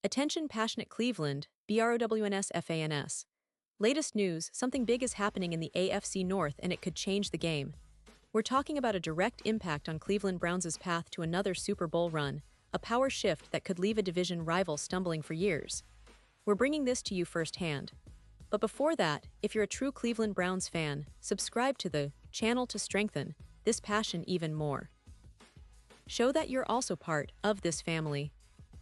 Attention passionate Cleveland, BROWNS. Latest news, something big is happening in the AFC North and it could change the game. We're talking about a direct impact on Cleveland Browns' path to another Super Bowl run, a power shift that could leave a division rival stumbling for years. We're bringing this to you firsthand. But before that, if you're a true Cleveland Browns fan, subscribe to the channel to strengthen this passion even more. Show that you're also part of this family.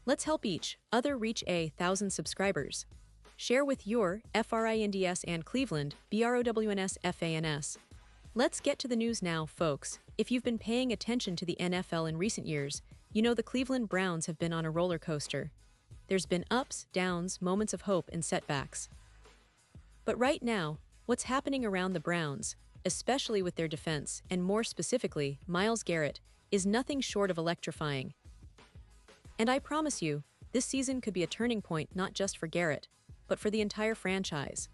Let's help each other reach 1,000 subscribers. Share with your FRINDS and Cleveland, BROWNS. Let's get to the news now, folks. If you've been paying attention to the NFL in recent years, you know the Cleveland Browns have been on a roller coaster. There's been ups, downs, moments of hope, and setbacks. But right now, what's happening around the Browns, especially with their defense, and more specifically, Myles Garrett, is nothing short of electrifying. And I promise you, this season could be a turning point not just for Garrett, but for the entire franchise.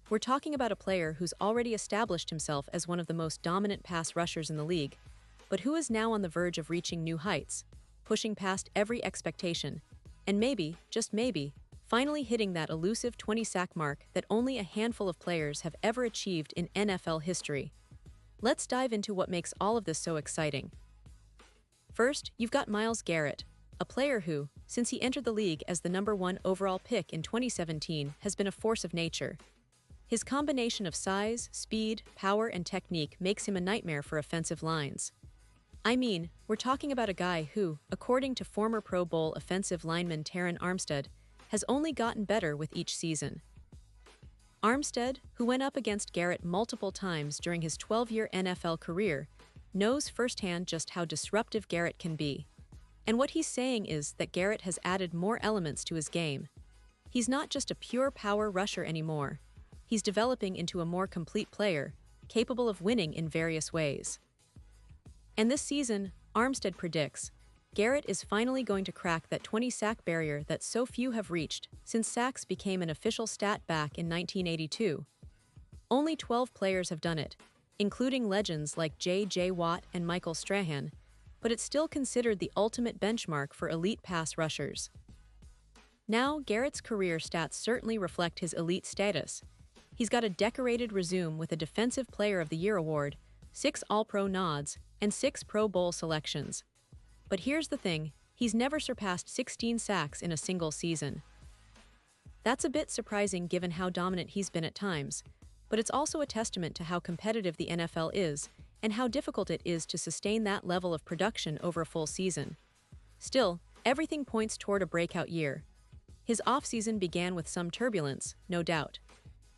We're talking about a player who's already established himself as one of the most dominant pass rushers in the league, but who is now on the verge of reaching new heights, pushing past every expectation, and maybe, just maybe, finally hitting that elusive 20-sack mark that only a handful of players have ever achieved in NFL history. Let's dive into what makes all of this so exciting. First, you've got Myles Garrett, a player who, since he entered the league as the #1 overall pick in 2017, has been a force of nature. His combination of size, speed, power, and technique makes him a nightmare for offensive lines. I mean, we're talking about a guy who, according to former Pro Bowl offensive lineman Terron Armstead, has only gotten better with each season. Armstead, who went up against Garrett multiple times during his 12-year NFL career, knows firsthand just how disruptive Garrett can be. And what he's saying is that Garrett has added more elements to his game. He's not just a pure power rusher anymore. He's developing into a more complete player, capable of winning in various ways. And this season, Armstead predicts, Garrett is finally going to crack that 20-sack barrier that so few have reached since sacks became an official stat back in 1982. Only 12 players have done it, including legends like J.J. Watt and Michael Strahan, but it's still considered the ultimate benchmark for elite pass rushers. Now, Garrett's career stats certainly reflect his elite status. He's got a decorated resume with a Defensive Player of the Year award, 6 All-Pro nods, and 6 Pro Bowl selections. But here's the thing, he's never surpassed 16 sacks in a single season. That's a bit surprising given how dominant he's been at times, but it's also a testament to how competitive the NFL is and how difficult it is to sustain that level of production over a full season. Still, everything points toward a breakout year. His offseason began with some turbulence, no doubt.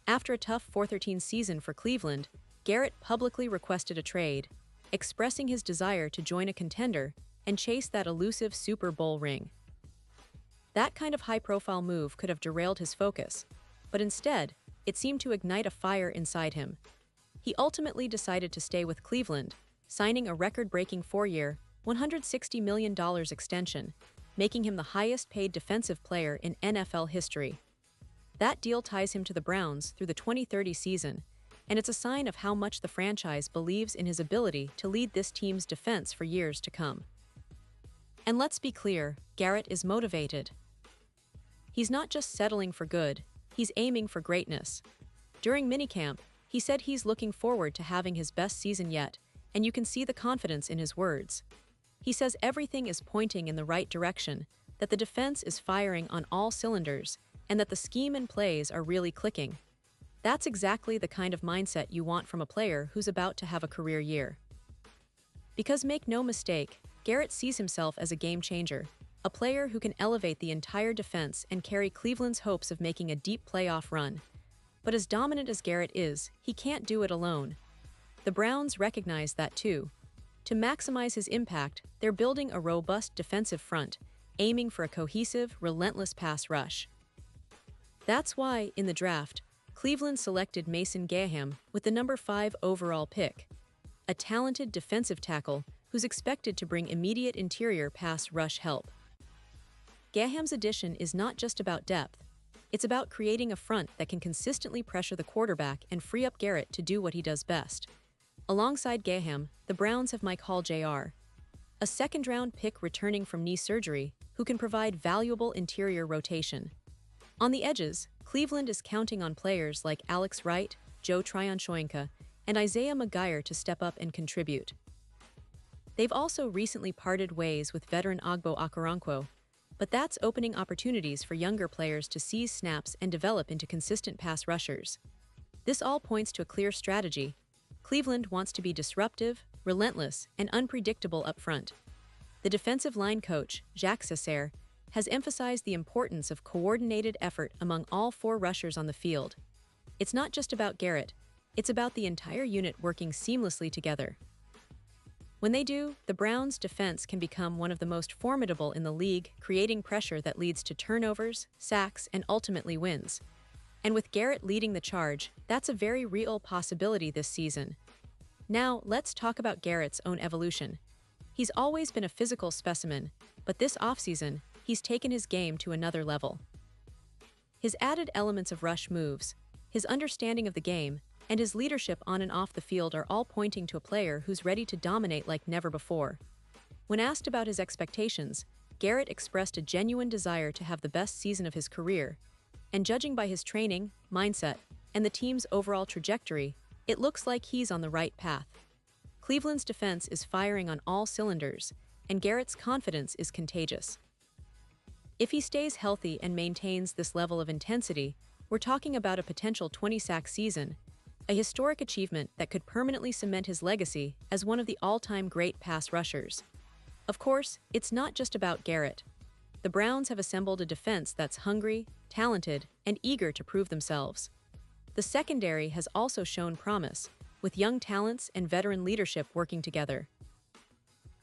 After a tough 4-13 season for Cleveland, Garrett publicly requested a trade, expressing his desire to join a contender and chase that elusive Super Bowl ring. That kind of high-profile move could have derailed his focus, but instead, it seemed to ignite a fire inside him. He ultimately decided to stay with Cleveland, signing a record-breaking 4-year, $160 million extension, making him the highest-paid defensive player in NFL history. That deal ties him to the Browns through the 2030 season, and it's a sign of how much the franchise believes in his ability to lead this team's defense for years to come. And let's be clear, Garrett is motivated. He's not just settling for good, he's aiming for greatness. During minicamp, he said he's looking forward to having his best season yet, and you can see the confidence in his words. He says everything is pointing in the right direction, that the defense is firing on all cylinders, and that the scheme and plays are really clicking. That's exactly the kind of mindset you want from a player who's about to have a career year. Because make no mistake, Garrett sees himself as a game changer, a player who can elevate the entire defense and carry Cleveland's hopes of making a deep playoff run. But as dominant as Garrett is, he can't do it alone. The Browns recognize that too. To maximize his impact, they're building a robust defensive front, aiming for a cohesive, relentless pass rush. That's why, in the draft, Cleveland selected Mason Graham with the #5 overall pick, a talented defensive tackle who's expected to bring immediate interior pass rush help. Graham's addition is not just about depth, it's about creating a front that can consistently pressure the quarterback and free up Garrett to do what he does best. Alongside Graham, the Browns have Mike Hall Jr., a second-round pick returning from knee surgery, who can provide valuable interior rotation. On the edges, Cleveland is counting on players like Alex Wright, Joe Tryon-Shoyinka, and Isaiah McGuire to step up and contribute. They've also recently parted ways with veteran Agbo Okoronkwo, but that's opening opportunities for younger players to seize snaps and develop into consistent pass rushers. This all points to a clear strategy. Cleveland wants to be disruptive, relentless, and unpredictable up front. The defensive line coach, Jacques Cesare, has emphasized the importance of coordinated effort among all four rushers on the field. It's not just about Garrett, it's about the entire unit working seamlessly together. When they do, the Browns' defense can become one of the most formidable in the league, creating pressure that leads to turnovers, sacks, and ultimately wins. And with Garrett leading the charge, that's a very real possibility this season. Now, let's talk about Garrett's own evolution. He's always been a physical specimen, but this offseason, he's taken his game to another level. His added elements of rush moves, his understanding of the game, and his leadership on and off the field are all pointing to a player who's ready to dominate like never before. When asked about his expectations, Garrett expressed a genuine desire to have the best season of his career, and judging by his training, mindset, and the team's overall trajectory, it looks like he's on the right path. Cleveland's defense is firing on all cylinders, and Garrett's confidence is contagious. If he stays healthy and maintains this level of intensity, we're talking about a potential 20-sack season, a historic achievement that could permanently cement his legacy as one of the all-time great pass rushers. Of course, it's not just about Garrett. The Browns have assembled a defense that's hungry, talented, and eager to prove themselves. The secondary has also shown promise, with young talents and veteran leadership working together.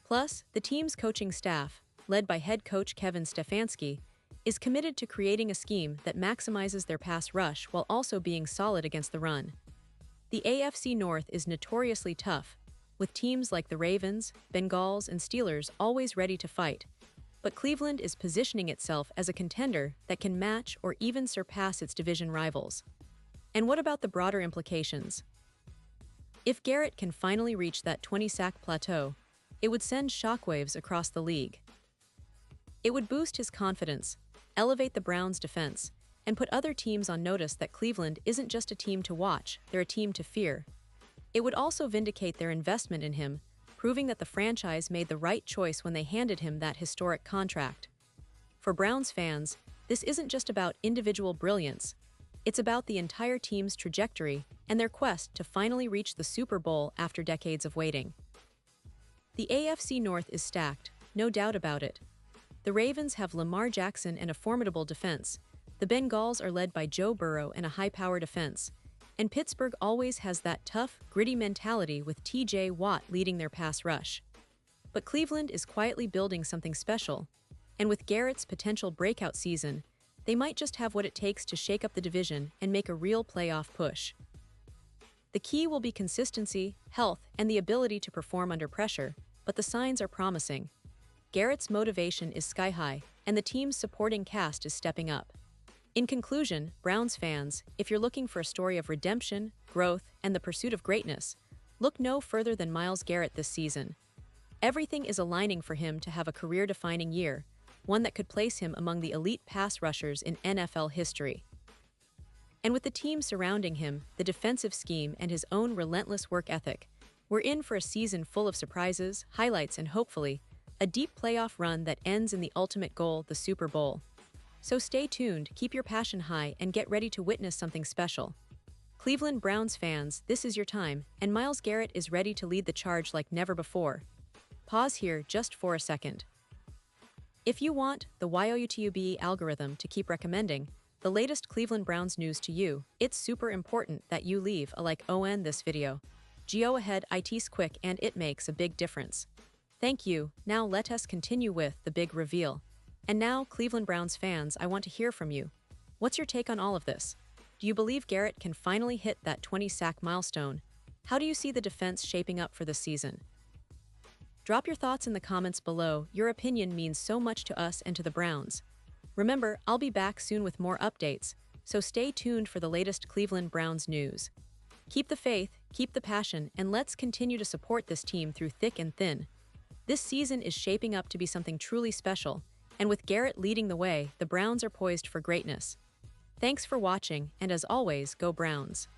Plus, the team's coaching staff, led by head coach Kevin Stefanski, is committed to creating a scheme that maximizes their pass rush while also being solid against the run. The AFC North is notoriously tough, with teams like the Ravens, Bengals, and Steelers always ready to fight, but Cleveland is positioning itself as a contender that can match or even surpass its division rivals. And what about the broader implications? If Garrett can finally reach that 20-sack plateau, it would send shockwaves across the league. It would boost his confidence, elevate the Browns' defense, and put other teams on notice that Cleveland isn't just a team to watch, they're a team to fear. It would also vindicate their investment in him, proving that the franchise made the right choice when they handed him that historic contract. For Browns fans, this isn't just about individual brilliance, it's about the entire team's trajectory and their quest to finally reach the Super Bowl after decades of waiting. The AFC North is stacked, no doubt about it. The Ravens have Lamar Jackson and a formidable defense. The Bengals are led by Joe Burrow and a high-power defense. And Pittsburgh always has that tough, gritty mentality with T.J. Watt leading their pass rush. But Cleveland is quietly building something special. And with Garrett's potential breakout season, they might just have what it takes to shake up the division and make a real playoff push. The key will be consistency, health, and the ability to perform under pressure, but the signs are promising. Garrett's motivation is sky-high, and the team's supporting cast is stepping up. In conclusion, Browns fans, if you're looking for a story of redemption, growth, and the pursuit of greatness, look no further than Myles Garrett this season. Everything is aligning for him to have a career-defining year, one that could place him among the elite pass rushers in NFL history. And with the team surrounding him, the defensive scheme, and his own relentless work ethic, we're in for a season full of surprises, highlights, and hopefully, a deep playoff run that ends in the ultimate goal, the Super Bowl. So stay tuned, keep your passion high, and get ready to witness something special. Cleveland Browns fans, this is your time, and Myles Garrett is ready to lead the charge like never before. Pause here just for a second. If you want the YOUTUBE algorithm to keep recommending the latest Cleveland Browns news to you, it's super important that you leave a like on this video. Go ahead, it's quick and it makes a big difference. Thank you. Now let us continue with the big reveal. And now, Cleveland Browns fans, I want to hear from you. What's your take on all of this? Do you believe Garrett can finally hit that 20-sack milestone? How do you see the defense shaping up for this season? Drop your thoughts in the comments below. Your opinion means so much to us and to the Browns. Remember, I'll be back soon with more updates, so stay tuned for the latest Cleveland Browns news. Keep the faith, keep the passion, and let's continue to support this team through thick and thin. This season is shaping up to be something truly special, And with Garrett leading the way, the Browns are poised for greatness. Thanks for watching, and as always, go Browns.